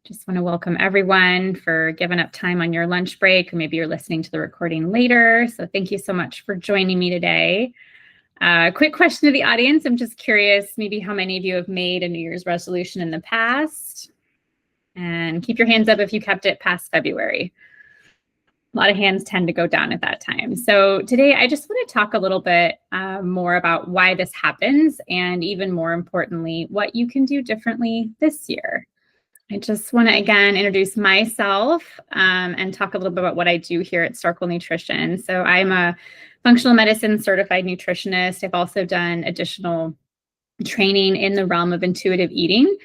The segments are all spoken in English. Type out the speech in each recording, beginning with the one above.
Just want to welcome everyone for giving up time on your lunch break, or maybe you're listening to the recording later. So thank you so much for joining me today. Quick question to the audience. I'm just curious, maybe how many of you have made a New Year's resolution in the past? And keep your hands up if you kept it past February. A lot of hands tend to go down at that time. So today I just want to talk a little bit more about why this happens, and even more importantly, what you can do differently this year. I just want to again introduce myself and talk a little bit about what I do here at Starkel Nutrition. So I'm a functional medicine certified nutritionist. I've also done additional training in the realm of intuitive eating.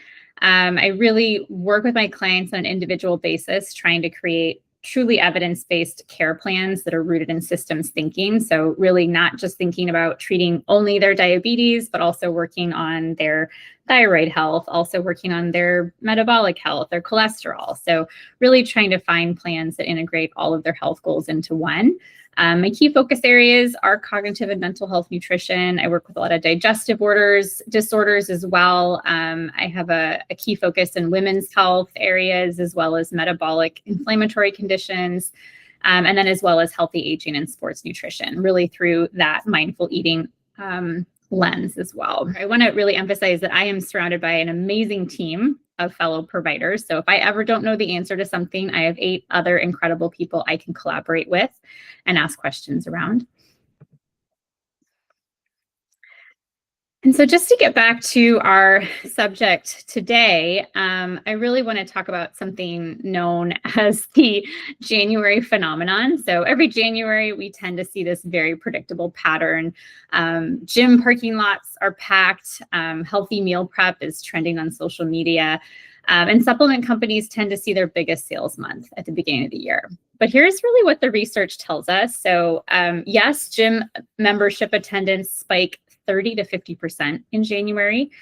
I really work with my clients on an individual basis, trying to create truly evidence-based care plans that are rooted in systems thinking. So really not just thinking about treating only their diabetes, but also working on their thyroid health, also working on their metabolic health, their cholesterol. So really trying to find plans that integrate all of their health goals into one. My key focus areas are cognitive and mental health nutrition. I work with a lot of digestive disorders as well. I have a key focus in women's health areas, as well as metabolic inflammatory conditions, and then as well as healthy aging and sports nutrition, really through that mindful eating lens as well. I want to really emphasize that I am surrounded by an amazing team of fellow providers. So if I ever don't know the answer to something, I have 8 other incredible people I can collaborate with and ask questions around. And so just to get back to our subject today, I really want to talk about something known as the January phenomenon. So every January, we tend to see this very predictable pattern. Gym parking lots are packed. Healthy meal prep is trending on social media. And supplement companies tend to see their biggest sales month at the beginning of the year. But here's really what the research tells us. So yes, gym membership attendance spike 30 to 50% in January.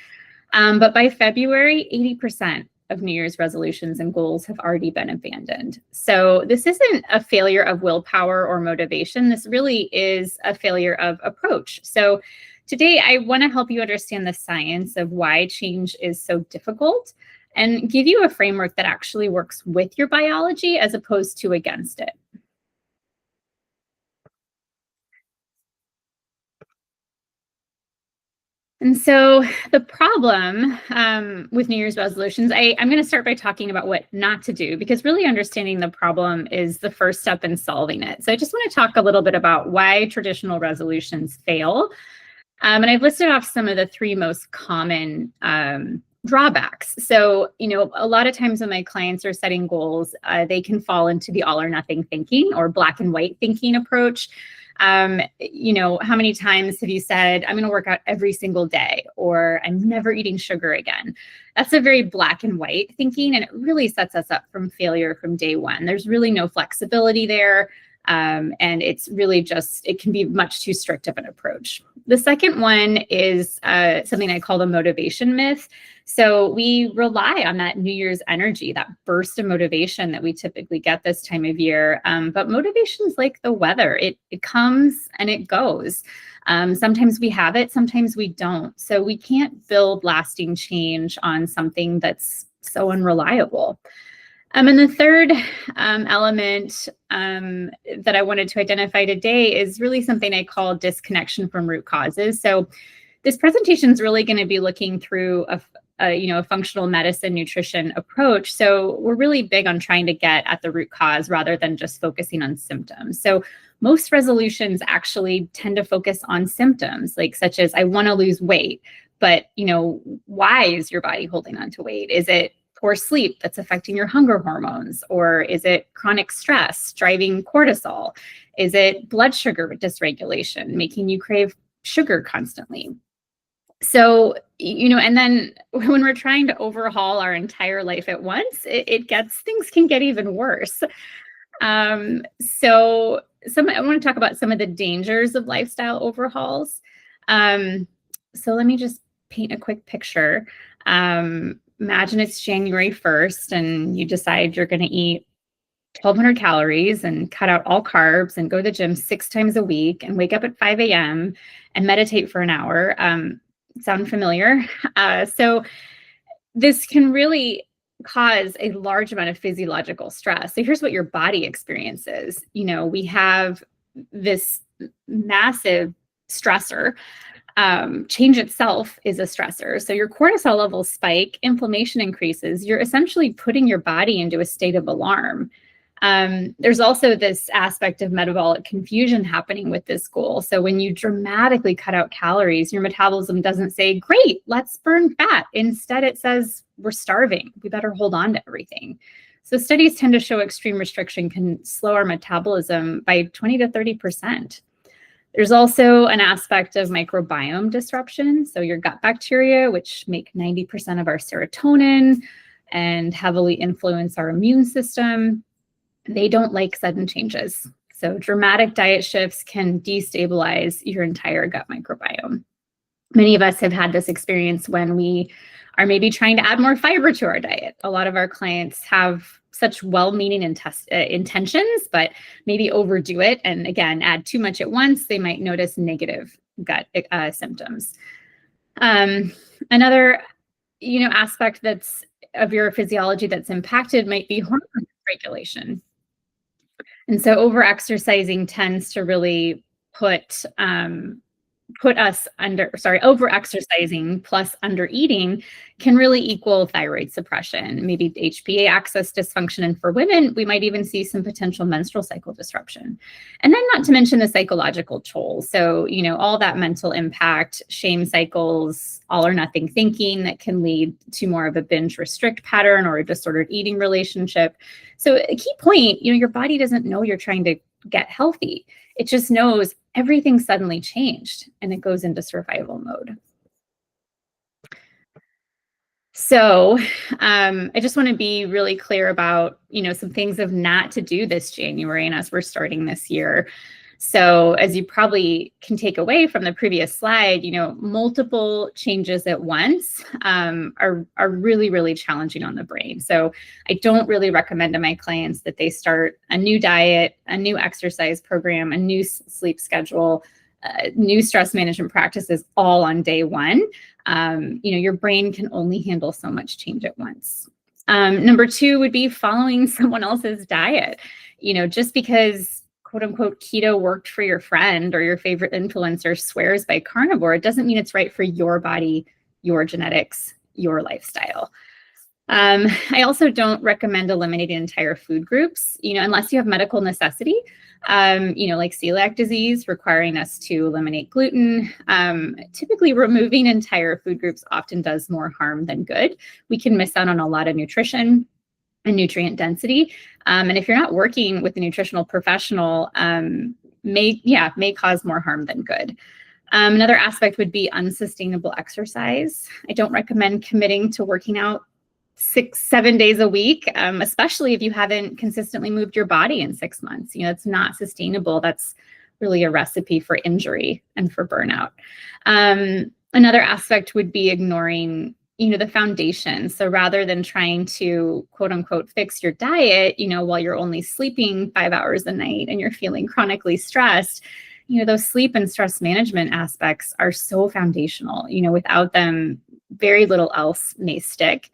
But by February, 80% of New Year's resolutions and goals have already been abandoned. So this isn't a failure of willpower or motivation. This really is a failure of approach. So today, I want to help you understand the science of why change is so difficult and give you a framework that actually works with your biology as opposed to against it. And so the problem with New Year's resolutions, I'm going to start by talking about what not to do, because really understanding the problem is the first step in solving it. So I just want to talk a little bit about why traditional resolutions fail. And I've listed off some of the 3 most common drawbacks. So, a lot of times when my clients are setting goals, they can fall into the all or nothing thinking or black and white thinking approach. How many times have you said, I'm going to work out every single day, or I'm never eating sugar again? That's a very black and white thinking, and it really sets us up from failure from day one. There's really no flexibility there. And it's really just, it can be much too strict of an approach. The second one is something I call the motivation myth. So we rely on that New Year's energy, that burst of motivation that we typically get this time of year. But motivation is like the weather. It comes and it goes. Sometimes we have it, sometimes we don't. So we can't build lasting change on something that's so unreliable. And the third element that I wanted to identify today is really something I call disconnection from root causes. So this presentation is really going to be looking through a functional medicine nutrition approach. So we're really big on trying to get at the root cause rather than just focusing on symptoms. So most resolutions actually tend to focus on symptoms, such as I want to lose weight, but why is your body holding on to weight? Is it poor sleep that's affecting your hunger hormones? Or is it chronic stress driving cortisol? Is it blood sugar dysregulation making you crave sugar constantly? So, and then when we're trying to overhaul our entire life at once, things can get even worse. I want to talk about some of the dangers of lifestyle overhauls. So let me just paint a quick picture. Imagine it's January 1st and you decide you're going to eat 1,200 calories and cut out all carbs and go to the gym 6 times a week and wake up at 5 a.m. and meditate for an hour. Sound familiar? So this can really cause a large amount of physiological stress. So here's what your body experiences. We have this massive stressor. Change itself is a stressor. So your cortisol levels spike, inflammation increases. You're essentially putting your body into a state of alarm. There's also this aspect of metabolic confusion happening with this goal. So when you dramatically cut out calories, your metabolism doesn't say, great, let's burn fat. Instead, it says, we're starving. We better hold on to everything. So studies tend to show extreme restriction can slow our metabolism by 20 to 30%. There's also an aspect of microbiome disruption. So your gut bacteria, which make 90% of our serotonin and heavily influence our immune system, they don't like sudden changes. So dramatic diet shifts can destabilize your entire gut microbiome. Many of us have had this experience when we are maybe trying to add more fiber to our diet. A lot of our clients have such well-meaning intentions, but maybe overdo it. And again, add too much at once, they might notice negative gut symptoms. Another aspect that's of your physiology that's impacted might be hormone regulation. And so over-exercising tends to really put us under, over-exercising plus under-eating can really equal thyroid suppression, maybe HPA axis dysfunction. And for women, we might even see some potential menstrual cycle disruption. And then not to mention the psychological toll. So, all that mental impact, shame cycles, all or nothing thinking that can lead to more of a binge restrict pattern or a disordered eating relationship. So a key point, your body doesn't know you're trying to get healthy. It just knows everything suddenly changed and it goes into survival mode. So I just want to be really clear about, some things of not to do this January and as we're starting this year. So as you probably can take away from the previous slide, multiple changes at once are really, really challenging on the brain. So I don't really recommend to my clients that they start a new diet, a new exercise program, a new sleep schedule, new stress management practices all on day one. Your brain can only handle so much change at once. Number two would be following someone else's diet. Just because quote unquote keto worked for your friend or your favorite influencer swears by carnivore, it doesn't mean it's right for your body, your genetics, your lifestyle. I also don't recommend eliminating entire food groups, unless you have medical necessity, like celiac disease requiring us to eliminate gluten. Typically removing entire food groups often does more harm than good. We can miss out on a lot of nutrition and nutrient density. And if you're not working with a nutritional professional, may cause more harm than good. Another aspect would be unsustainable exercise. I don't recommend committing to working out 6-7 days a week, especially if you haven't consistently moved your body in 6 months. It's not sustainable. That's really a recipe for injury and for burnout. Another aspect would be ignoring the foundation. So rather than trying to quote unquote fix your diet, while you're only sleeping 5 hours a night and you're feeling chronically stressed, those sleep and stress management aspects are so foundational. Without them, very little else may stick.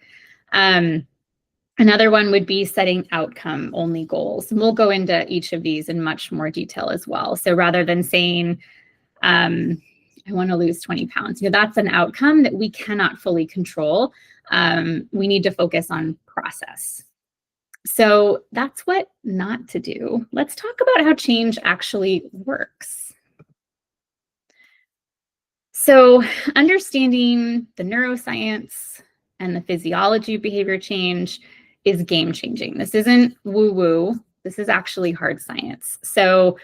Another one would be setting outcome only goals. And we'll go into each of these in much more detail as well. So rather than saying, I want to lose 20 pounds, that's an outcome that we cannot fully control. We need to focus on process. So that's what not to do. Let's talk about how change actually works. So understanding the neuroscience and the physiology of behavior change is game changing. This isn't woo-woo. This is actually hard science. So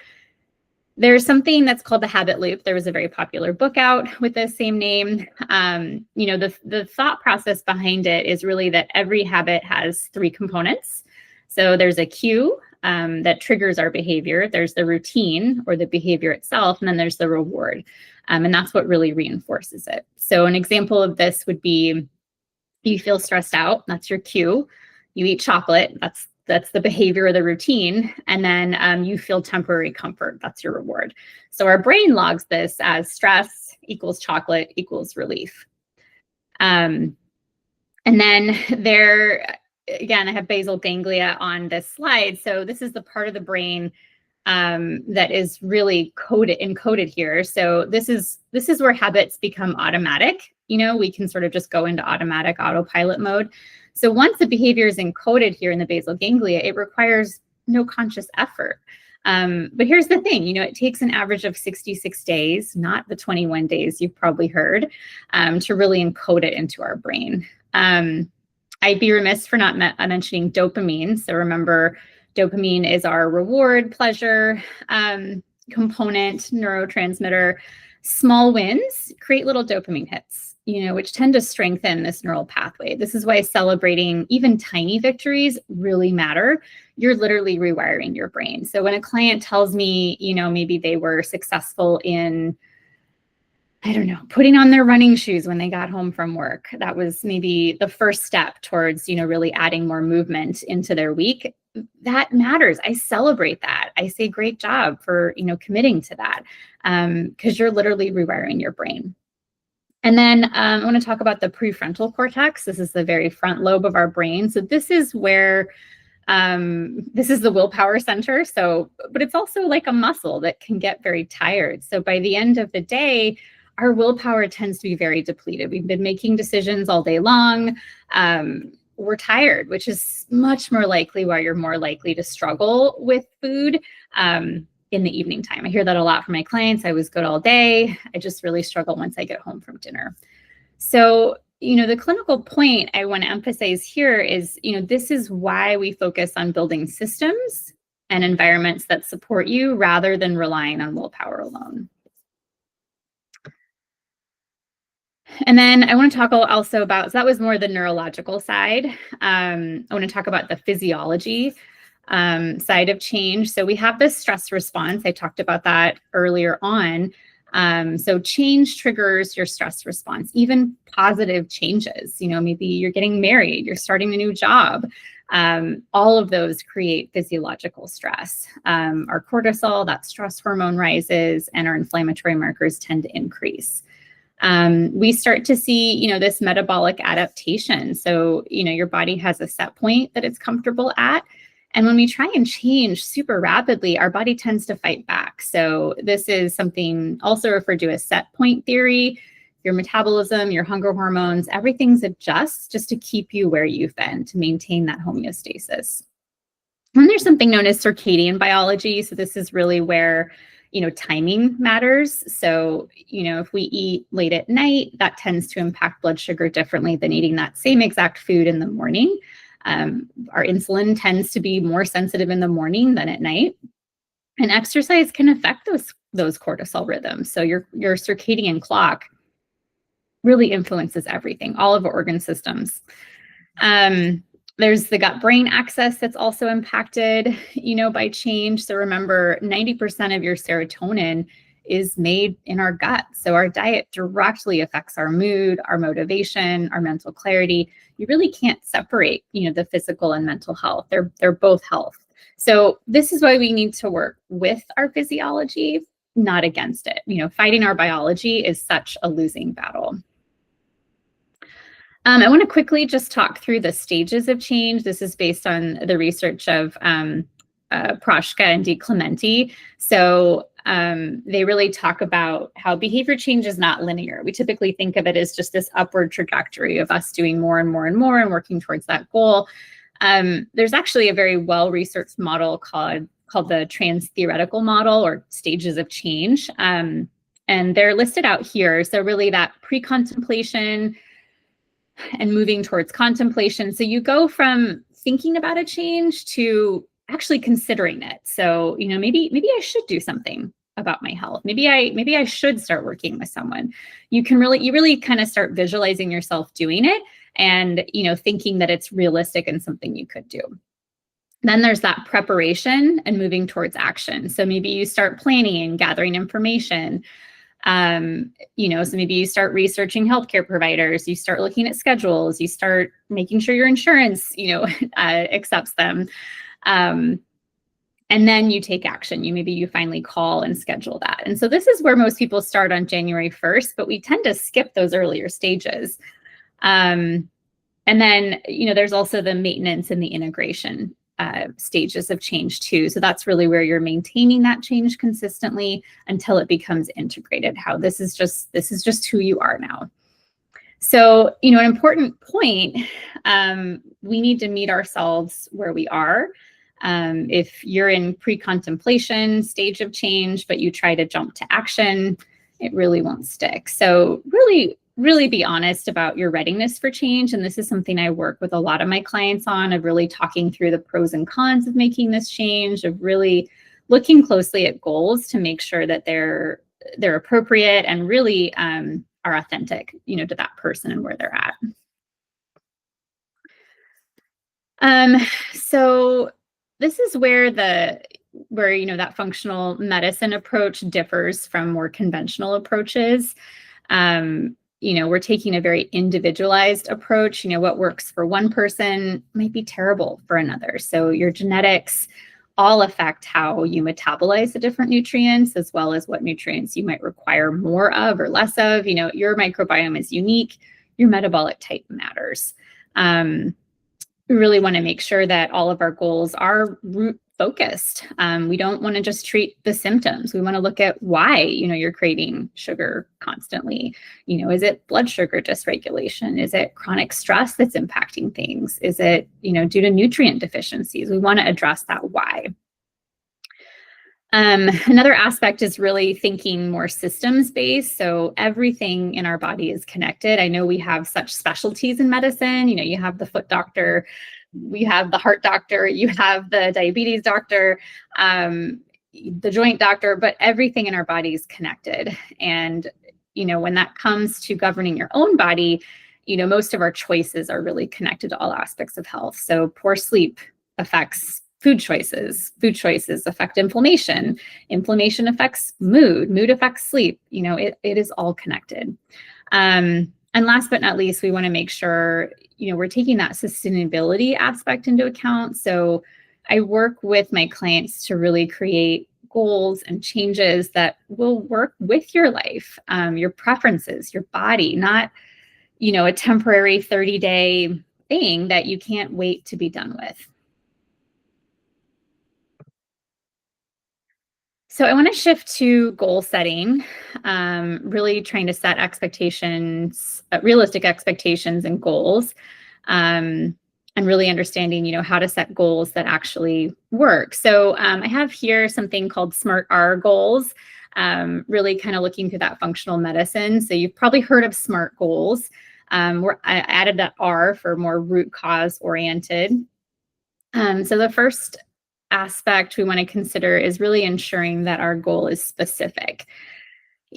there's something that's called the habit loop. There was a very popular book out with the same name. The thought process behind it is really that every habit has 3 components. So there's a cue that triggers our behavior. There's the routine or the behavior itself, and then there's the reward. And that's what really reinforces it. So an example of this would be you feel stressed out. That's your cue. You eat chocolate. That's the behavior or the routine. And then you feel temporary comfort. That's your reward. So our brain logs this as stress equals chocolate equals relief. And then there again, I have basal ganglia on this slide. So this is the part of the brain that is really encoded here. So this is where habits become automatic. We can sort of just go into automatic autopilot mode. So once the behavior is encoded here in the basal ganglia, it requires no conscious effort. But here's the thing, it takes an average of 66 days, not the 21 days you've probably heard, to really encode it into our brain. I'd be remiss for not mentioning dopamine. So remember, dopamine is our reward, pleasure component, neurotransmitter. Small wins create little dopamine hits, which tend to strengthen this neural pathway. This is why celebrating even tiny victories really matter. You're literally rewiring your brain. So when a client tells me, maybe they were successful in, I don't know, putting on their running shoes when they got home from work, that was maybe the first step towards, really adding more movement into their week. That matters. I celebrate that. I say, great job for, committing to that, because you're literally rewiring your brain. And then I want to talk about the prefrontal cortex. This is the very front lobe of our brain. So this is where, this is the willpower center. So, but it's also like a muscle that can get very tired. So by the end of the day, our willpower tends to be very depleted. We've been making decisions all day long. We're tired, which is much more likely why you're more likely to struggle with food in the evening time. I hear that a lot from my clients. I was good all day. I just really struggle once I get home from dinner. So, the clinical point I want to emphasize here is, this is why we focus on building systems and environments that support you rather than relying on willpower alone. And then I want to talk also about, so that was more the neurological side. I want to talk about the physiology side of change. So we have this stress response. I talked about that earlier on. So change triggers your stress response, even positive changes. Maybe you're getting married, you're starting a new job. All of those create physiological stress. Our cortisol, that stress hormone, rises, and our inflammatory markers tend to increase. We start to see, this metabolic adaptation. So, your body has a set point that it's comfortable at. And when we try and change super rapidly, our body tends to fight back. So this is something also referred to as set point theory. Your metabolism, your hunger hormones, everything's adjusts just to keep you where you've been, to maintain that homeostasis. And there's something known as circadian biology. So this is really where timing matters. So, if we eat late at night, that tends to impact blood sugar differently than eating that same exact food in the morning. Our insulin tends to be more sensitive in the morning than at night. And exercise can affect those cortisol rhythms. So your circadian clock really influences everything, all of our organ systems. There's the gut-brain axis that's also impacted, by change. So remember, 90% of your serotonin is made in our gut. So our diet directly affects our mood, our motivation, our mental clarity. You really can't separate, the physical and mental health. They're both health. So this is why we need to work with our physiology, not against it. Fighting our biology is such a losing battle. I want to quickly just talk through the stages of change. This is based on the research of Proshka and DiClementi. So they really talk about how behavior change is not linear. We typically think of it as just this upward trajectory of us doing more and more and more and working towards that goal. There's actually a very well-researched model called the trans-theoretical model, or stages of change. And they're listed out here. So really that pre-contemplation and moving towards contemplation. So you go from thinking about a change to actually considering it. So, maybe I should do something about my health. Maybe I should start working with someone. You really kind of start visualizing yourself doing it and, thinking that it's realistic and something you could do. Then there's that preparation and moving towards action. So maybe you start planning and gathering information. So maybe you start researching healthcare providers, you start looking at schedules, you start making sure your insurance, accepts them. And then you take action. Maybe you finally call and schedule that. And so this is where most people start on January 1st, but we tend to skip those earlier stages. And then, there's also the maintenance and the integration stages of change too. So that's really where you're maintaining that change consistently until it becomes integrated. How this is just who you are now. So, an important point, we need to meet ourselves where we are. If you're in pre-contemplation stage of change, but you try to jump to action, it really won't stick. So really be honest about your readiness for change. And this is something I work with a lot of my clients on, of really talking through the pros and cons of making this change, of really looking closely at goals to make sure that they're appropriate and really are authentic, to that person and where they're at. So this is where that functional medicine approach differs from more conventional approaches. We're taking a very individualized approach. What works for one person might be terrible for another. So your genetics all affect how you metabolize the different nutrients, as well as what nutrients you might require more of or less of. Your microbiome is unique. Your metabolic type matters. We really want to make sure that all of our goals are root focused. We don't want to just treat the symptoms. We want to look at why, you're craving sugar constantly. Is it blood sugar dysregulation? Is it chronic stress that's impacting things? Is it, due to nutrient deficiencies? We want to address that why. Another aspect is really thinking more systems-based. So everything in our body is connected. I know we have such specialties in medicine. You have the foot doctor, we have the heart doctor, you have the diabetes doctor, the joint doctor, but everything in our body is connected. And, when that comes to governing your own body, most of our choices are really connected to all aspects of health. So poor sleep affects food choices affect inflammation affects mood affects sleep. It is all connected. And last but not least, we want to make sure, we're taking that sustainability aspect into account. So I work with my clients to really create goals and changes that will work with your life, your preferences, your body, not, a temporary 30-day thing that you can't wait to be done with. So I want to shift to goal setting, really trying to set expectations, realistic expectations and goals, and really understanding, how to set goals that actually work. So I have here something called SMART R goals, really kind of looking through that functional medicine. So you've probably heard of SMART goals. I added that R for more root cause oriented. So the first aspect we want to consider is really ensuring that our goal is specific.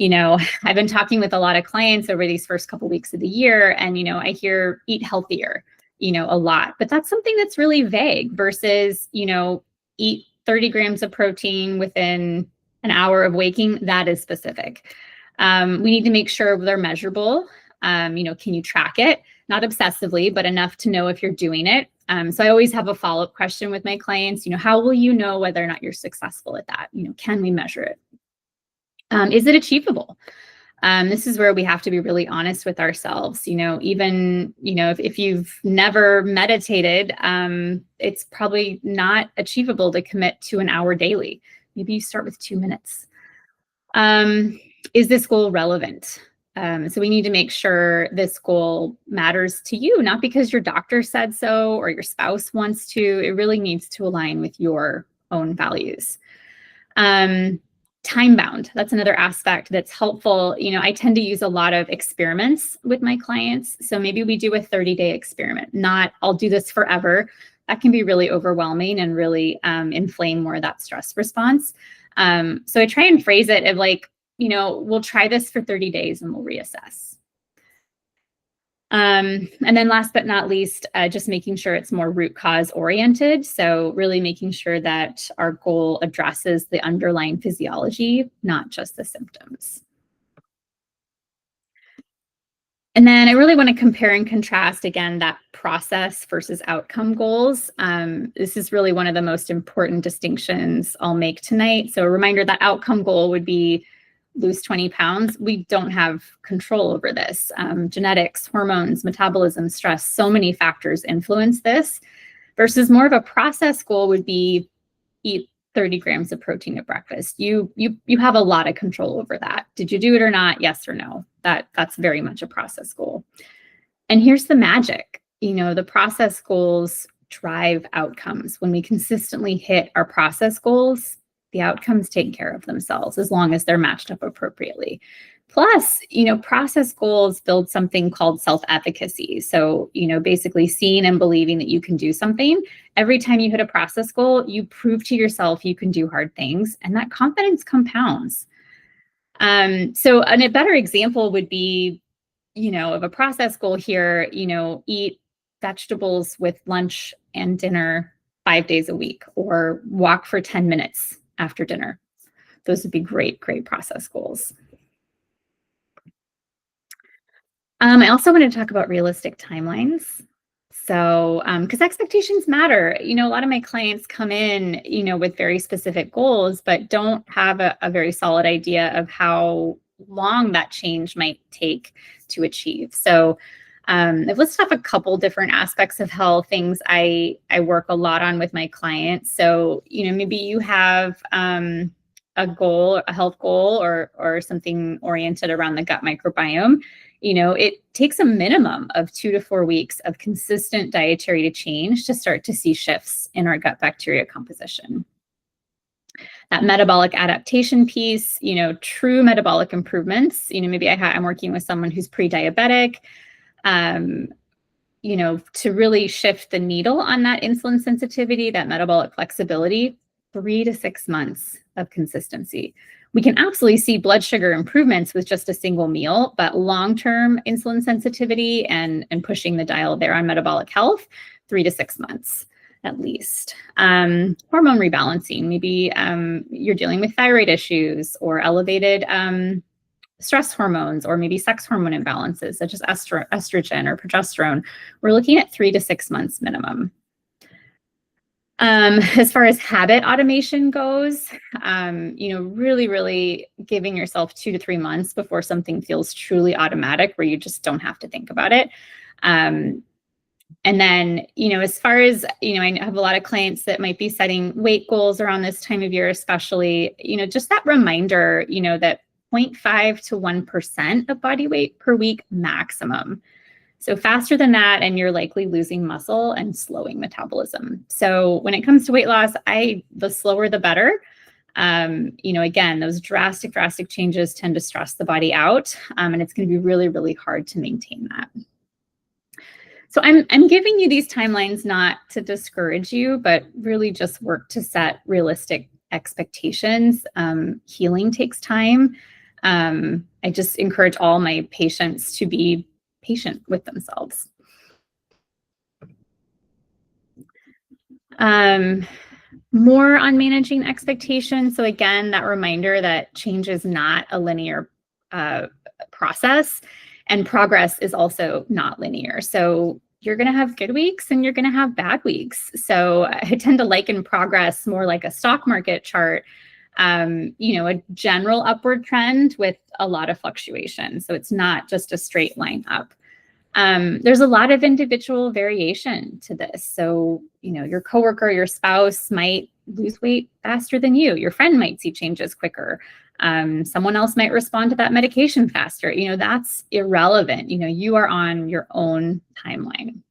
I've been talking with a lot of clients over these first couple weeks of the year, and, I hear eat healthier, a lot, but that's something that's really vague versus, eat 30 grams of protein within an hour of waking. That is specific. We need to make sure they're measurable. Can you track it? Not obsessively, but enough to know if you're doing it. So I always have a follow-up question with my clients, how will you know whether or not you're successful at that? Can we measure it? Is it achievable? This is where we have to be really honest with ourselves. Even, if you've never meditated, it's probably not achievable to commit to an hour daily. Maybe you start with 2 minutes. Is this goal relevant? So we need to make sure this goal matters to you, not because your doctor said so or your spouse wants to. It really needs to align with your own values. Time bound, that's another aspect that's helpful. I tend to use a lot of experiments with my clients. So maybe we do a 30-day experiment, not I'll do this forever. That can be really overwhelming and really inflame more of that stress response. So I try and phrase it of like, we'll try this for 30 days and we'll reassess. And then last but not least, just making sure it's more root cause oriented. So really making sure that our goal addresses the underlying physiology, not just the symptoms. And then I really want to compare and contrast, again, that process versus outcome goals. This is really one of the most important distinctions I'll make tonight. So a reminder that outcome goal would be lose 20 pounds, we don't have control over this. Genetics, hormones, metabolism, stress, so many factors influence this, versus more of a process goal would be eat 30 grams of protein at breakfast. You have a lot of control over that. Did you do it or not? Yes or no? That's very much a process goal. And here's the magic. The process goals drive outcomes. When we consistently hit our process goals, the outcomes take care of themselves as long as they're matched up appropriately. Plus, process goals build something called self-efficacy. So, basically seeing and believing that you can do something. Every time you hit a process goal, you prove to yourself you can do hard things, and that confidence compounds. So a better example would be, of a process goal here, eat vegetables with lunch and dinner 5 days a week, or walk for 10 minutes after dinner. Those would be great process goals. I also want to talk about realistic timelines. So, because expectations matter. A lot of my clients come in, with very specific goals, but don't have a very solid idea of how long that change might take to achieve. So, I've listed off a couple different aspects of health, things I work a lot on with my clients. So, maybe you have a goal, a health goal, or something oriented around the gut microbiome. It takes a minimum of 2 to 4 weeks of consistent dietary change to start to see shifts in our gut bacteria composition. That metabolic adaptation piece, true metabolic improvements, maybe I'm working with someone who's pre-diabetic, to really shift the needle on that insulin sensitivity, that metabolic flexibility, 3 to 6 months of consistency. We can absolutely see blood sugar improvements with just a single meal, but long-term insulin sensitivity and pushing the dial there on metabolic health, 3 to 6 months at least. Hormone rebalancing, maybe you're dealing with thyroid issues or elevated stress hormones, or maybe sex hormone imbalances such as estrogen or progesterone. We're looking at 3 to 6 months minimum. As far as habit automation goes, really giving yourself 2 to 3 months before something feels truly automatic, where you just don't have to think about it. And then, as far as, I have a lot of clients that might be setting weight goals around this time of year, especially, just that reminder, that 0.5 to 1% of body weight per week maximum. So faster than that, and you're likely losing muscle and slowing metabolism. So when it comes to weight loss, the slower the better. Again, those drastic changes tend to stress the body out, and it's going to be really hard to maintain that. So I'm giving you these timelines not to discourage you, but really just work to set realistic expectations. Healing takes time. I just encourage all my patients to be patient with themselves. More on managing expectations. So again, that reminder that change is not a linear process, and progress is also not linear. So you're going to have good weeks and you're going to have bad weeks. So I tend to liken progress more like a stock market chart, a general upward trend with a lot of fluctuation. So it's not just a straight line up. There's a lot of individual variation to this. So, your coworker, your spouse might lose weight faster than you. Your friend might see changes quicker. Someone else might respond to that medication faster. That's irrelevant. You are on your own timeline.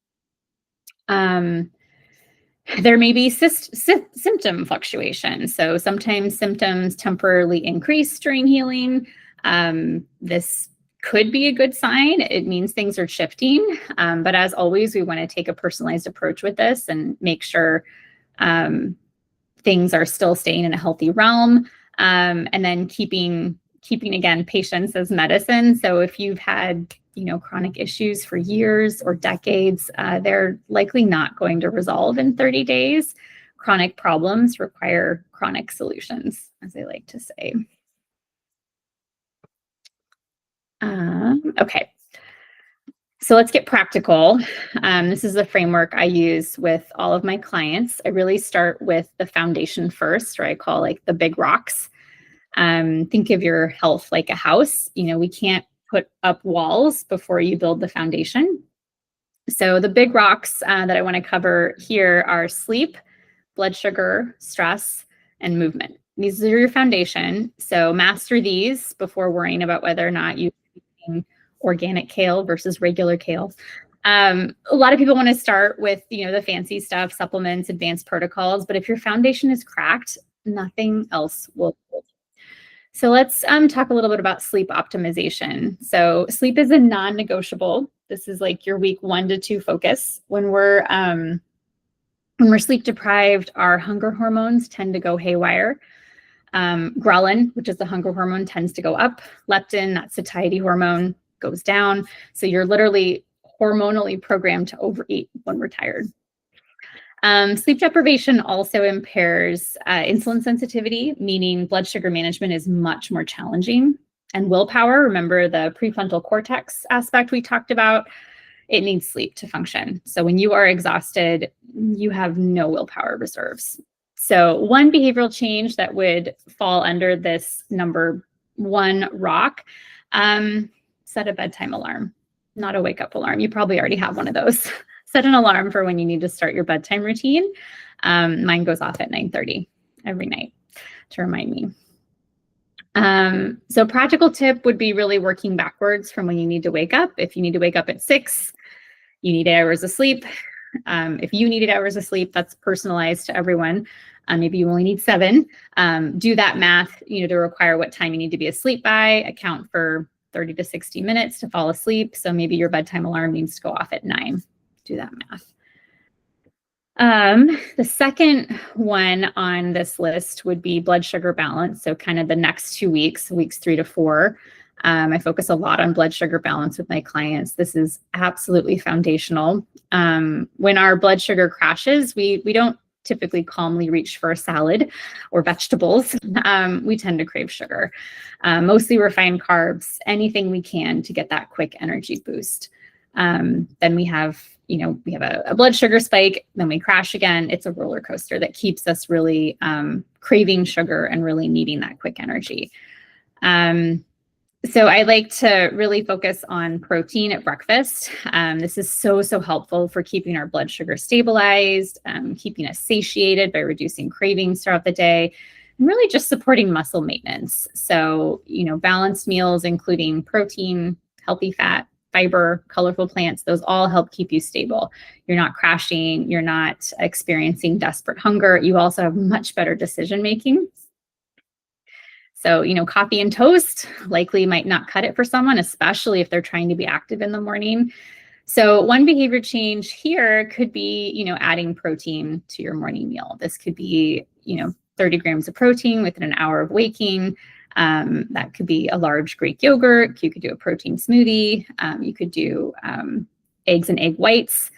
There may be symptom fluctuation. So sometimes symptoms temporarily increase during healing. This could be a good sign. It means things are shifting. But as always, we want to take a personalized approach with this and make sure things are still staying in a healthy realm. And then keeping again, patience as medicine. So if you've had chronic issues for years or decades, they're likely not going to resolve in 30 days. Chronic problems require chronic solutions, as I like to say. Okay, so let's get practical. This is the framework I use with all of my clients. I really start with the foundation first, or I call like the big rocks. Think of your health like a house. We can't put up walls before you build the foundation. So the big rocks that I want to cover here are sleep, blood sugar, stress, and movement. These are your foundation. So master these before worrying about whether or not you're eating organic kale versus regular kale. A lot of people want to start with, the fancy stuff, supplements, advanced protocols, but if your foundation is cracked, nothing else will hold. So let's talk a little bit about sleep optimization. So sleep is a non-negotiable. This is like your week 1 to 2 focus. When we're sleep deprived, our hunger hormones tend to go haywire. Ghrelin, which is the hunger hormone, tends to go up. Leptin, that satiety hormone, goes down. So you're literally hormonally programmed to overeat when we're tired. Sleep deprivation also impairs insulin sensitivity, meaning blood sugar management is much more challenging. And willpower, remember the prefrontal cortex aspect we talked about, it needs sleep to function. So when you are exhausted, you have no willpower reserves. So one behavioral change that would fall under this number 1 rock, set a bedtime alarm, not a wake up alarm. You probably already have one of those. Set an alarm for when you need to start your bedtime routine. Mine goes off at 9:30 every night to remind me. So practical tip would be really working backwards from when you need to wake up. If you need to wake up at 6, you need 8 hours of sleep. If you need 8 hours of sleep, that's personalized to everyone. Maybe you only need 7. Do that math, to require what time you need to be asleep by, account for 30 to 60 minutes to fall asleep. So maybe your bedtime alarm needs to go off at 9. Do that math. The second one on this list would be blood sugar balance. So kind of the next 2 weeks, weeks 3 to 4. I focus a lot on blood sugar balance with my clients. This is absolutely foundational. When our blood sugar crashes, we don't typically calmly reach for a salad or vegetables. We tend to crave sugar, mostly refined carbs, anything we can to get that quick energy boost. Then we have a blood sugar spike, then we crash again. It's a roller coaster that keeps us really craving sugar and really needing that quick energy. So I like to really focus on protein at breakfast. This is so helpful for keeping our blood sugar stabilized, keeping us satiated by reducing cravings throughout the day, and really just supporting muscle maintenance. So, balanced meals, including protein, healthy fat, fiber, colorful plants, those all help keep you stable. You're not crashing, you're not experiencing desperate hunger. You also have much better decision-making. So, coffee and toast likely might not cut it for someone, especially if they're trying to be active in the morning. So one behavior change here could be, adding protein to your morning meal. This could be, 30 grams of protein within an hour of waking. That could be a large Greek yogurt. You could do a protein smoothie. You could do eggs and egg whites.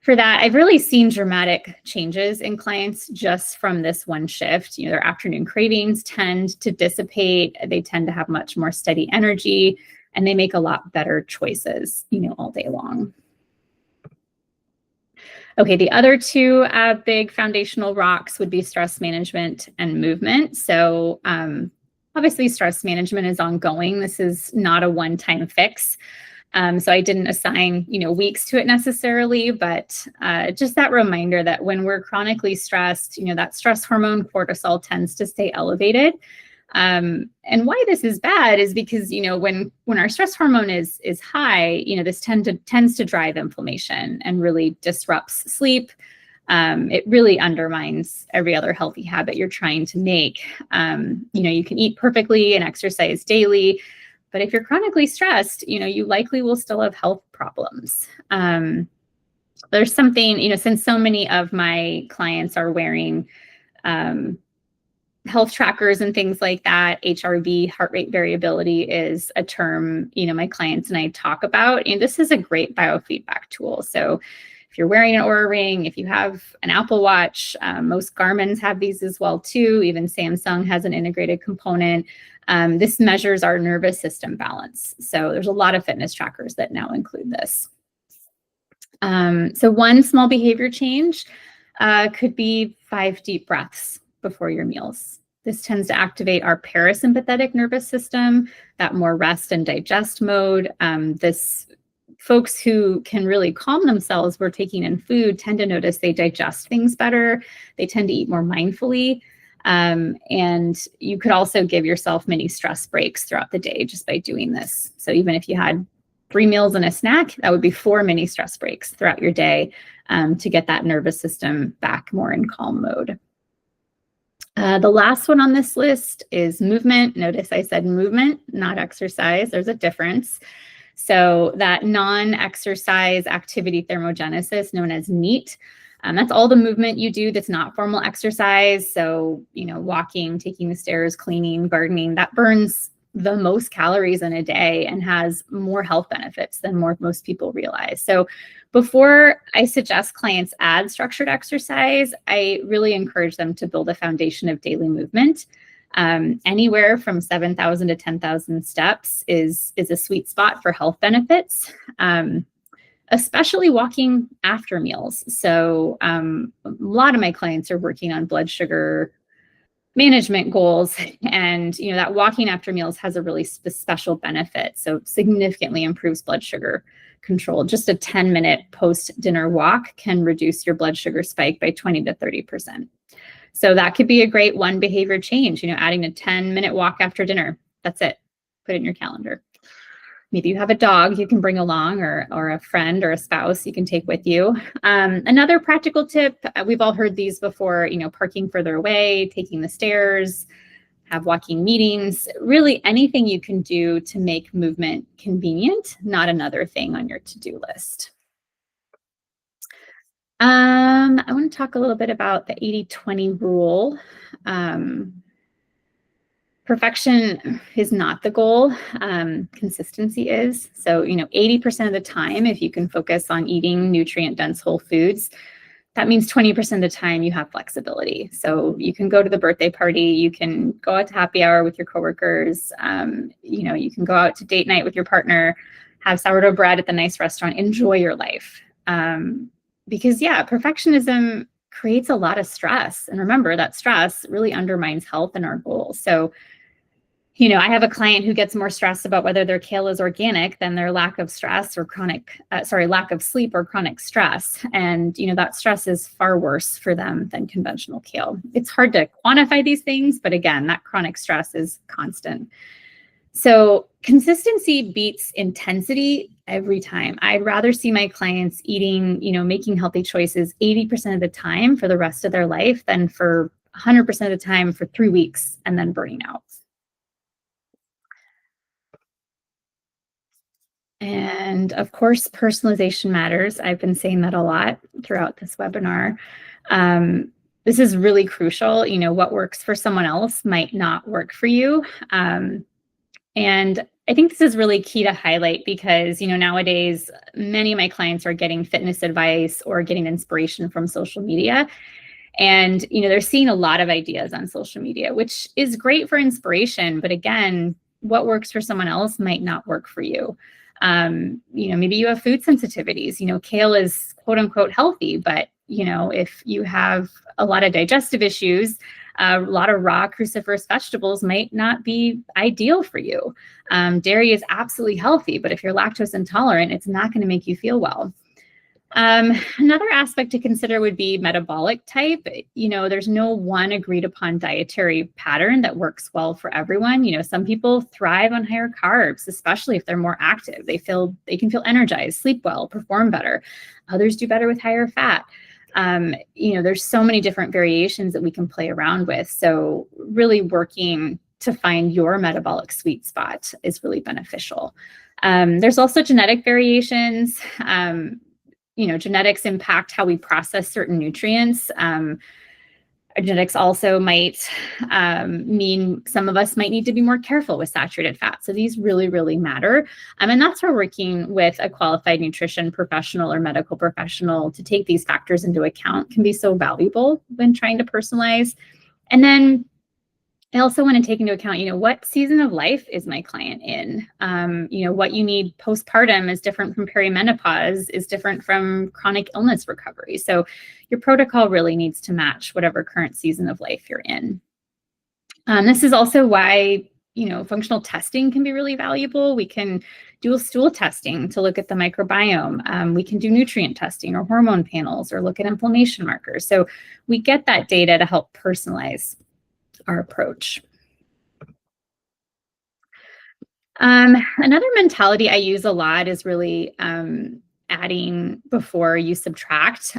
For that, I've really seen dramatic changes in clients just from this one shift. Their afternoon cravings tend to dissipate. They tend to have much more steady energy, and they make a lot better choices, all day long. Okay, the other 2 big foundational rocks would be stress management and movement. So obviously stress management is ongoing. This is not a one-time fix. So I didn't assign, weeks to it necessarily, but just that reminder that when we're chronically stressed, that stress hormone cortisol tends to stay elevated. And why this is bad is because, when our stress hormone is high, this tends to drive inflammation and really disrupts sleep. It really undermines every other healthy habit you're trying to make. You can eat perfectly and exercise daily, but if you're chronically stressed, you likely will still have health problems. There's something, since so many of my clients are wearing health trackers and things like that, HRV, heart rate variability, is a term, my clients and I talk about, and this is a great biofeedback tool. So if you're wearing an Oura Ring, if you have an Apple Watch, most Garmin's have these as well too. Even Samsung has an integrated component. This measures our nervous system balance. So there's a lot of fitness trackers that now include this. So one small behavior change could be 5 deep breaths before your meals. This tends to activate our parasympathetic nervous system, that more rest and digest mode. Folks who can really calm themselves while taking in food tend to notice they digest things better. They tend to eat more mindfully. And you could also give yourself mini stress breaks throughout the day just by doing this. So even if you had 3 meals and a snack, that would be 4 mini stress breaks throughout your day to get that nervous system back more in calm mode. The last one on this list is movement. Notice I said movement, not exercise. There's a difference. So that non-exercise activity thermogenesis, known as NEAT, that's all the movement you do that's not formal exercise. So, walking, taking the stairs, cleaning, gardening, that burns the most calories in a day and has more health benefits than most people realize. So before I suggest clients add structured exercise, I really encourage them to build a foundation of daily movement. Anywhere from 7,000 to 10,000 steps is a sweet spot for health benefits, especially walking after meals. So a lot of my clients are working on blood sugar management goals, and that walking after meals has a really special benefit. So significantly improves blood sugar control. Just a 10-minute post-dinner walk can reduce your blood sugar spike by 20 to 30%. So that could be a great one behavior change, adding a 10-minute walk after dinner. That's it. Put it in your calendar. Maybe you have a dog you can bring along, or a friend or a spouse you can take with you. Another practical tip, we've all heard these before, parking further away, taking the stairs, have walking meetings, really anything you can do to make movement convenient, not another thing on your to-do list. I want to talk a little bit about the 80-20 rule. Perfection is not the goal. Consistency is. So, 80% of the time, if you can focus on eating nutrient-dense whole foods, that means 20% of the time you have flexibility. So you can go to the birthday party, you can go out to happy hour with your coworkers, you can go out to date night with your partner, have sourdough bread at the nice restaurant, enjoy your life. Because perfectionism creates a lot of stress. And remember that stress really undermines health and our goals. So, I have a client who gets more stressed about whether their kale is organic than their lack of stress or lack of sleep or chronic stress. And, that stress is far worse for them than conventional kale. It's hard to quantify these things, but again, that chronic stress is constant. So consistency beats intensity every time. I'd rather see my clients eating, making healthy choices 80% of the time for the rest of their life than for 100% of the time for 3 weeks and then burning out. And of course, personalization matters. I've been saying that a lot throughout this webinar. This is really crucial. What works for someone else might not work for you. And I think this is really key to highlight because, nowadays, many of my clients are getting fitness advice or getting inspiration from social media. And, they're seeing a lot of ideas on social media, which is great for inspiration. But again, what works for someone else might not work for you. Maybe you have food sensitivities. Kale is quote unquote healthy, but, if you have a lot of digestive issues, a lot of raw cruciferous vegetables might not be ideal for you. Dairy is absolutely healthy, but if you're lactose intolerant, it's not going to make you feel well. Another aspect to consider would be metabolic type. There's no one agreed upon dietary pattern that works well for everyone. Some people thrive on higher carbs, especially if they're more active. They can feel energized, sleep well, perform better. Others do better with higher fat. There's so many different variations that we can play around with. So really working to find your metabolic sweet spot is really beneficial. There's also genetic variations. Genetics impact how we process certain nutrients. Genetics also might mean some of us might need to be more careful with saturated fat. So these really, really matter. And that's where working with a qualified nutrition professional or medical professional to take these factors into account can be so valuable when trying to personalize. And then I also want to take into account, what season of life is my client in? What you need postpartum is different from perimenopause, is different from chronic illness recovery. So your protocol really needs to match whatever current season of life you're in. This is also why, functional testing can be really valuable. We can do a stool testing to look at the microbiome. We can do nutrient testing or hormone panels or look at inflammation markers. So we get that data to help personalize our approach. Another mentality I use a lot is really adding before you subtract.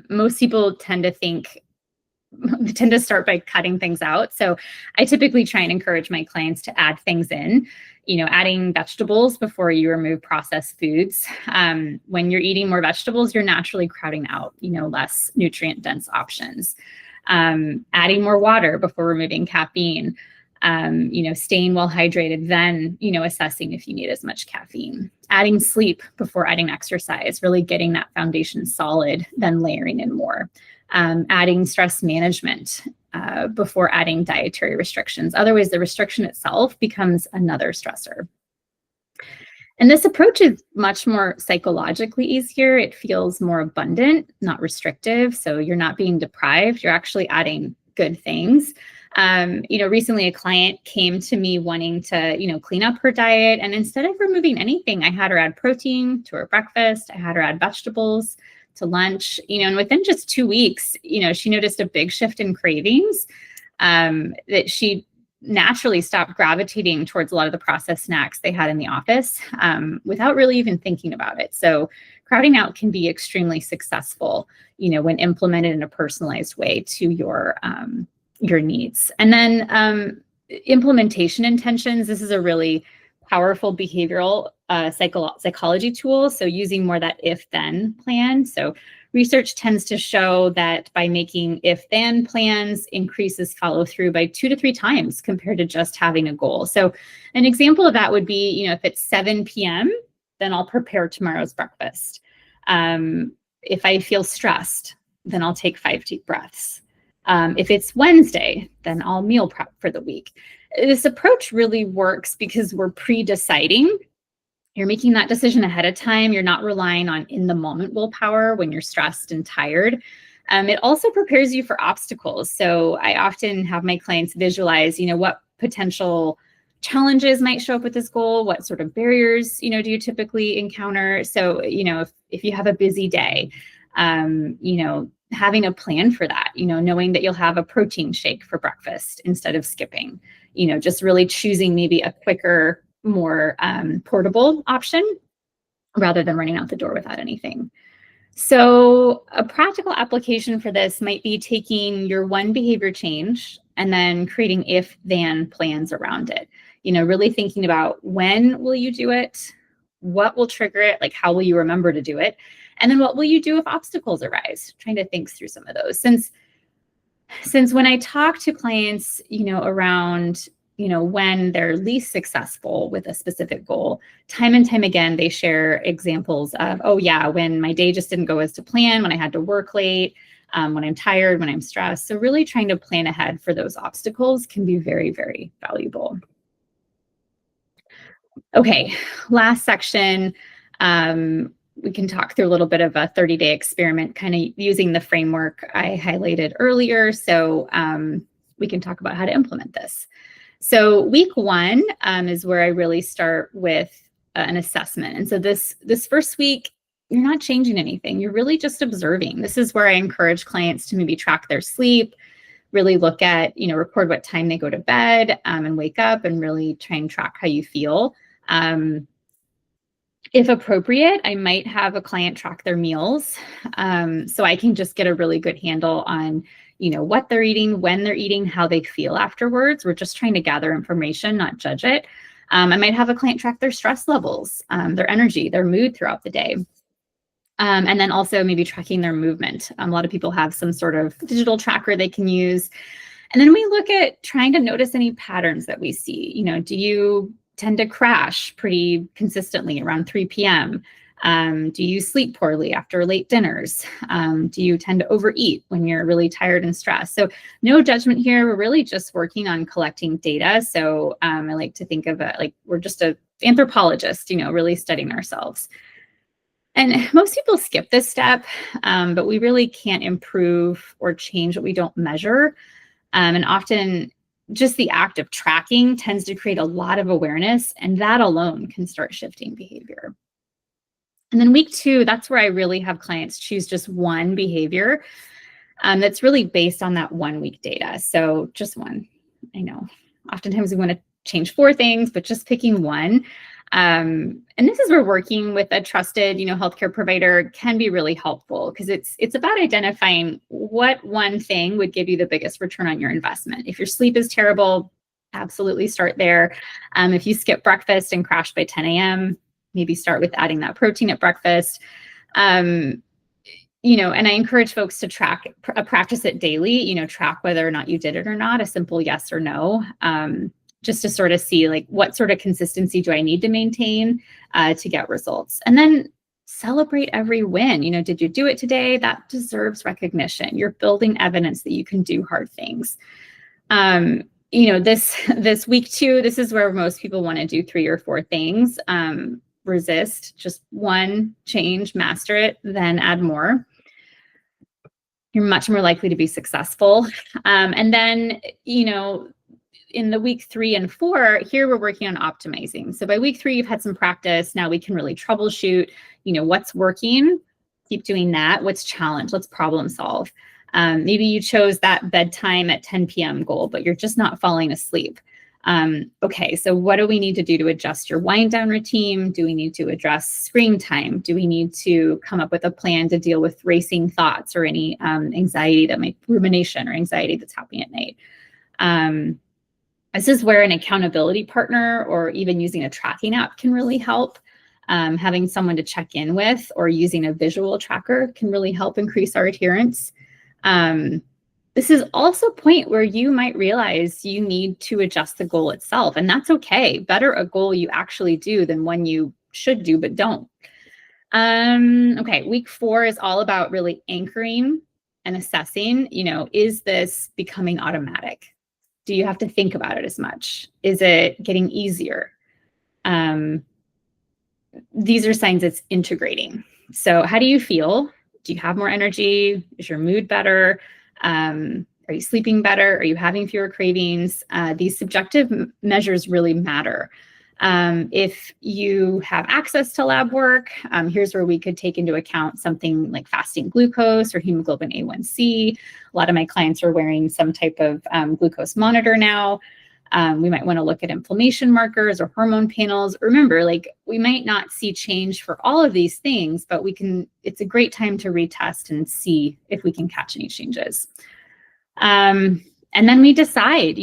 Most people tend to start by cutting things out. So I typically try and encourage my clients to add things in, adding vegetables before you remove processed foods. When you're eating more vegetables, you're naturally crowding out, less nutrient dense options. Adding more water before removing caffeine. Staying well hydrated, then, assessing if you need as much caffeine. Adding sleep before adding exercise, really getting that foundation solid, then layering in more. Adding stress management before adding dietary restrictions. Otherwise, the restriction itself becomes another stressor. And this approach is much more psychologically easier. It feels more abundant, not restrictive. So you're not being deprived. You're actually adding good things. Recently a client came to me wanting to, clean up her diet. And instead of removing anything, I had her add protein to her breakfast. I had her add vegetables to lunch, and within just 2 weeks, she noticed a big shift in cravings, that she naturally stopped gravitating towards a lot of the processed snacks they had in the office, without really even thinking about it. So crowding out can be extremely successful, when implemented in a personalized way to your needs. And then implementation intentions. This is a really powerful behavioral psychology tool. So using more that if-then plan. So research tends to show that by making if-then plans increases follow through by 2 to 3 times compared to just having a goal. So an example of that would be, if it's 7 p.m., then I'll prepare tomorrow's breakfast. If I feel stressed, then I'll take 5 deep breaths. If it's Wednesday, then I'll meal prep for the week. This approach really works because we're pre-deciding. You're making that decision ahead of time. You're not relying on in-the-moment willpower when you're stressed and tired. It also prepares you for obstacles. So I often have my clients visualize, what potential challenges might show up with this goal, what sort of barriers, do you typically encounter? So, if you have a busy day, having a plan for that, knowing that you'll have a protein shake for breakfast instead of skipping, just really choosing maybe a quicker, more portable option rather than running out the door without anything. So a practical application for this might be taking your one behavior change and then creating if-then plans around it. Really thinking about when will you do it? What will trigger it? Like, how will you remember to do it? And then what will you do if obstacles arise? Trying to think through some of those. Since when I talk to clients, around, when they're least successful with a specific goal, time and time again, they share examples of, oh yeah, when my day just didn't go as to plan, when I had to work late, when I'm tired, when I'm stressed. So really trying to plan ahead for those obstacles can be very, very valuable. Okay, last section. We can talk through a little bit of a 30-day experiment, kind of using the framework I highlighted earlier. So we can talk about how to implement this. So week 1 is where I really start with an assessment. And so this first week, you're not changing anything. You're really just observing. This is where I encourage clients to maybe track their sleep, really look at, record what time they go to bed and wake up, and really try and track how you feel. If appropriate, I might have a client track their meals, so I can just get a really good handle on, what they're eating, when they're eating, how they feel afterwards. We're just trying to gather information, not judge it. I might have a client track their stress levels, their energy, their mood throughout the day. And then also maybe tracking their movement. A lot of people have some sort of digital tracker they can use. And then we look at trying to notice any patterns that we see. Do you tend to crash pretty consistently around 3 p.m.? Do you sleep poorly after late dinners? Do you tend to overeat when you're really tired and stressed? So no judgment here. We're really just working on collecting data. So I like to think of it like we're just an anthropologist, really studying ourselves. And most people skip this step, but we really can't improve or change what we don't measure. And often just the act of tracking tends to create a lot of awareness, and that alone can start shifting behavior. And then week 2, that's where I really have clients choose just one behavior that's really based on that 1 week data. So just one. I know oftentimes we want to change 4 things, but just picking one. And this is where working with a trusted, healthcare provider can be really helpful, because it's about identifying what one thing would give you the biggest return on your investment. If your sleep is terrible, absolutely start there. If you skip breakfast and crash by 10 a.m., maybe start with adding that protein at breakfast. And I encourage folks to practice it daily, track whether or not you did it or not, a simple yes or no, just to sort of see like what sort of consistency do I need to maintain to get results. And then celebrate every win. Did you do it today? That deserves recognition. You're building evidence that you can do hard things. This week 2, this is where most people want to do 3 or 4 things. Resist, just one change, master it, then add more. You're much more likely to be successful. And then, in the week 3 and 4, here we're working on optimizing. So by week 3, you've had some practice. Now we can really troubleshoot, what's working, keep doing that. What's challenge? Let's problem solve. Maybe you chose that bedtime at 10 p.m. goal, but you're just not falling asleep. Okay, so what do we need to do to adjust your wind down routine? Do we need to address screen time? Do we need to come up with a plan to deal with racing thoughts or any anxiety rumination or anxiety that's happening at night? This is where an accountability partner or even using a tracking app can really help. Having someone to check in with or using a visual tracker can really help increase our adherence. This is also a point where you might realize you need to adjust the goal itself, and that's okay. Better a goal you actually do than one you should do but don't. Okay, week 4 is all about really anchoring and assessing, is this becoming automatic? Do you have to think about it as much? Is it getting easier? These are signs it's integrating. So how do you feel? Do you have more energy? Is your mood better? Are you sleeping better? Are you having fewer cravings? These subjective measures really matter. If you have access to lab work, here's where we could take into account something like fasting glucose or hemoglobin A1C. A lot of my clients are wearing some type of glucose monitor now. We might want to look at inflammation markers or hormone panels. Remember, we might not see change for all of these things, but it's a great time to retest and see if we can catch any changes. And then we decide,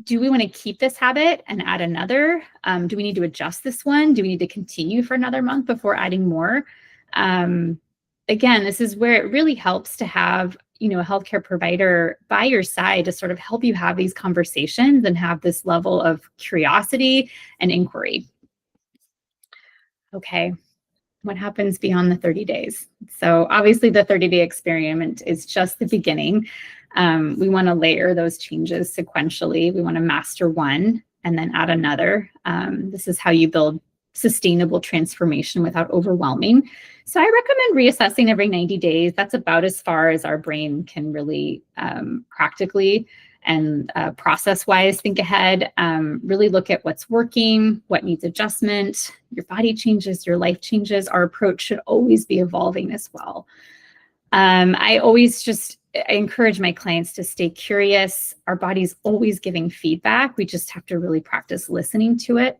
do we want to keep this habit and add another? Do we need to adjust this one? Do we need to continue for another month before adding more? Again, this is where it really helps to have a healthcare provider by your side to sort of help you have these conversations and have this level of curiosity and inquiry. Okay, what happens beyond the 30 days? So obviously the 30-day experiment is just the beginning. We want to layer those changes sequentially. We want to master one and then add another. This is how you build sustainable transformation without overwhelming. So I recommend reassessing every 90 days. That's about as far as our brain can really practically and process-wise think ahead. Really look at what's working, what needs adjustment. Your body changes, your life changes. Our approach should always be evolving as well. I encourage my clients to stay curious. Our body's always giving feedback. We just have to really practice listening to it.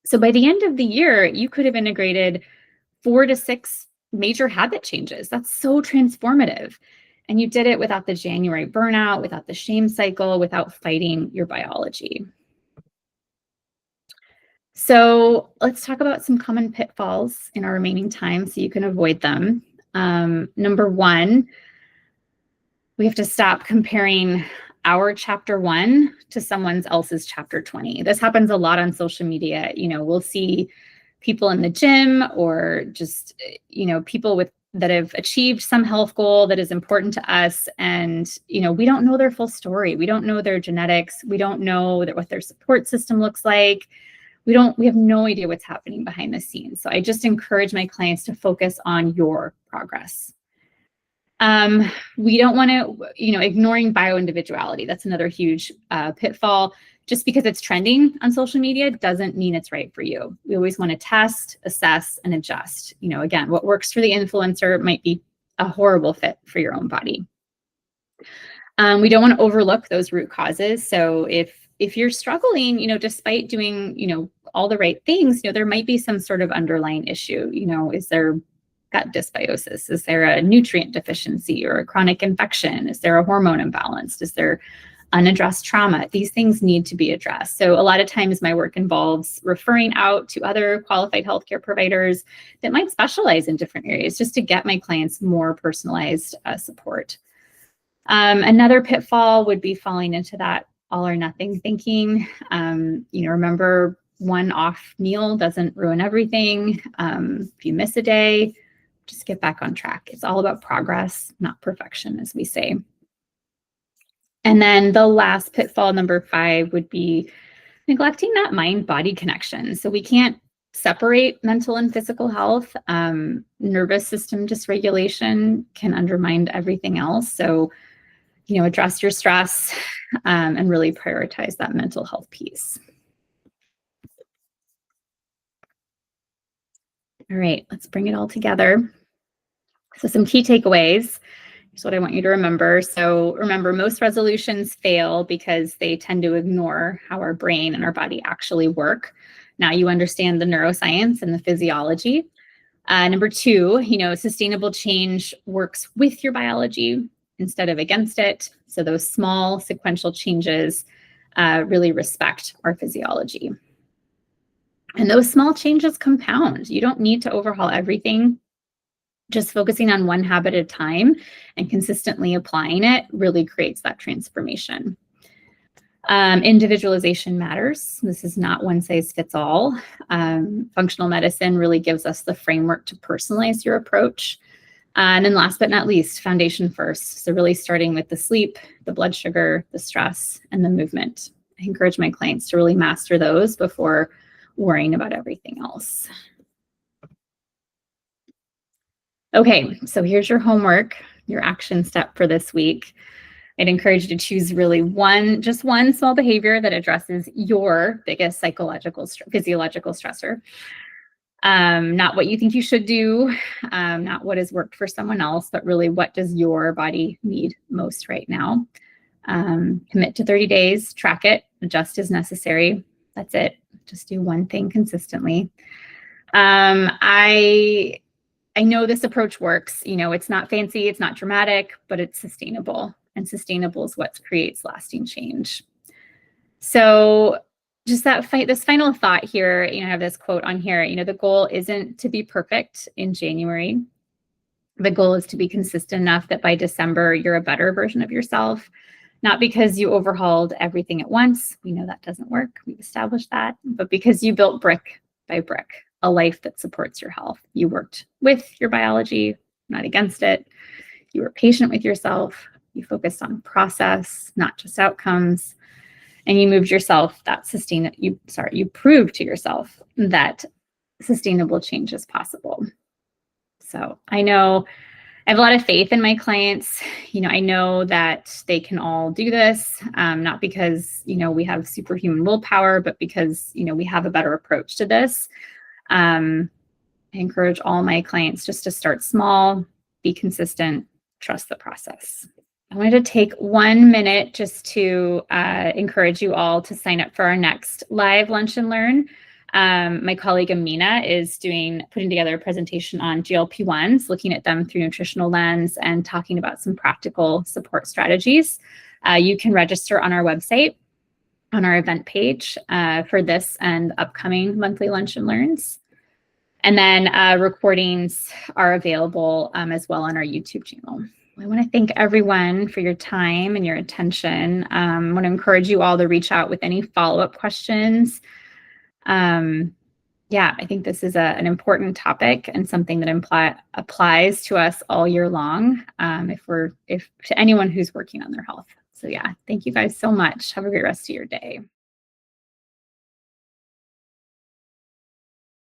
So by the end of the year, you could have integrated 4 to 6 major habit changes. That's so transformative. And you did it without the January burnout, without the shame cycle, without fighting your biology. So let's talk about some common pitfalls in our remaining time so you can avoid them. Number 1, we have to stop comparing our chapter 1 to someone else's chapter 20. This happens a lot on social media. We'll see people in the gym or just, people that have achieved some health goal that is important to us. And, we don't know their full story. We don't know their genetics. We don't know what their support system looks like. We have no idea what's happening behind the scenes. So I just encourage my clients to focus on your progress. We don't want to, ignoring bioindividuality. That's another huge pitfall. Just because it's trending on social media doesn't mean it's right for you. We always want to test, assess, and adjust. Again, what works for the influencer might be a horrible fit for your own body. We don't want to overlook those root causes. So if you're struggling, despite doing, all the right things, there might be some sort of underlying issue. Is there gut dysbiosis? Is there a nutrient deficiency or a chronic infection? Is there a hormone imbalance? Is there unaddressed trauma? These things need to be addressed. So a lot of times my work involves referring out to other qualified healthcare providers that might specialize in different areas just to get my clients more personalized support. Another pitfall would be falling into that all or nothing thinking. Remember, one off meal doesn't ruin everything. If you miss a day, just get back on track. It's all about progress, not perfection, as we say. And then the last pitfall, number 5, would be neglecting that mind-body connection. So we can't separate mental and physical health. Nervous system dysregulation can undermine everything else. So, address your stress and really prioritize that mental health piece. All right, let's bring it all together. So some key takeaways. Here's what I want you to remember. So remember, most resolutions fail because they tend to ignore how our brain and our body actually work. Now you understand the neuroscience and the physiology. Number 2, sustainable change works with your biology instead of against it. So those small sequential changes really respect our physiology. And those small changes compound. You don't need to overhaul everything. Just focusing on one habit at a time and consistently applying it really creates that transformation. Individualization matters. This is not one size fits all. Functional medicine really gives us the framework to personalize your approach. And then last but not least, foundation first. So really starting with the sleep, the blood sugar, the stress, and the movement. I encourage my clients to really master those before worrying about everything else. Okay, so here's your homework, your action step for this week. I'd encourage you to choose really just one small behavior that addresses your biggest physiological stressor. Not what you think you should do, not what has worked for someone else, but really what does your body need most right now. Commit to 30 days, track it, adjust as necessary. That's it. Just do one thing consistently. I know this approach works. It's not fancy, it's not dramatic, but it's sustainable. And sustainable is what creates lasting change. So just this final thought here, I have this quote on here, the goal isn't to be perfect in January. The goal is to be consistent enough that by December, you're a better version of yourself. Not because you overhauled everything at once. We know that doesn't work. We've established that. But because you built brick by brick a life that supports your health. You worked with your biology, not against it. You were patient with yourself. You focused on process, not just outcomes. And you moved yourself you proved to yourself that sustainable change is possible. So I know I have a lot of faith in my clients. I know that they can all do this, not because, we have superhuman willpower, but because, we have a better approach to this. I encourage all my clients just to start small, be consistent, trust the process. I wanted to take 1 minute just to encourage you all to sign up for our next live Lunch and Learn. My colleague Amina is putting together a presentation on GLP-1s, looking at them through nutritional lens and talking about some practical support strategies. You can register on our website, on our event page for this and upcoming monthly Lunch and Learns. And then recordings are available as well on our YouTube channel. I want to thank everyone for your time and your attention. I want to encourage you all to reach out with any follow-up questions. I think this is an important topic and something that applies to us all year long, if to anyone who's working on their health. So thank you guys so much. Have a great rest of your day.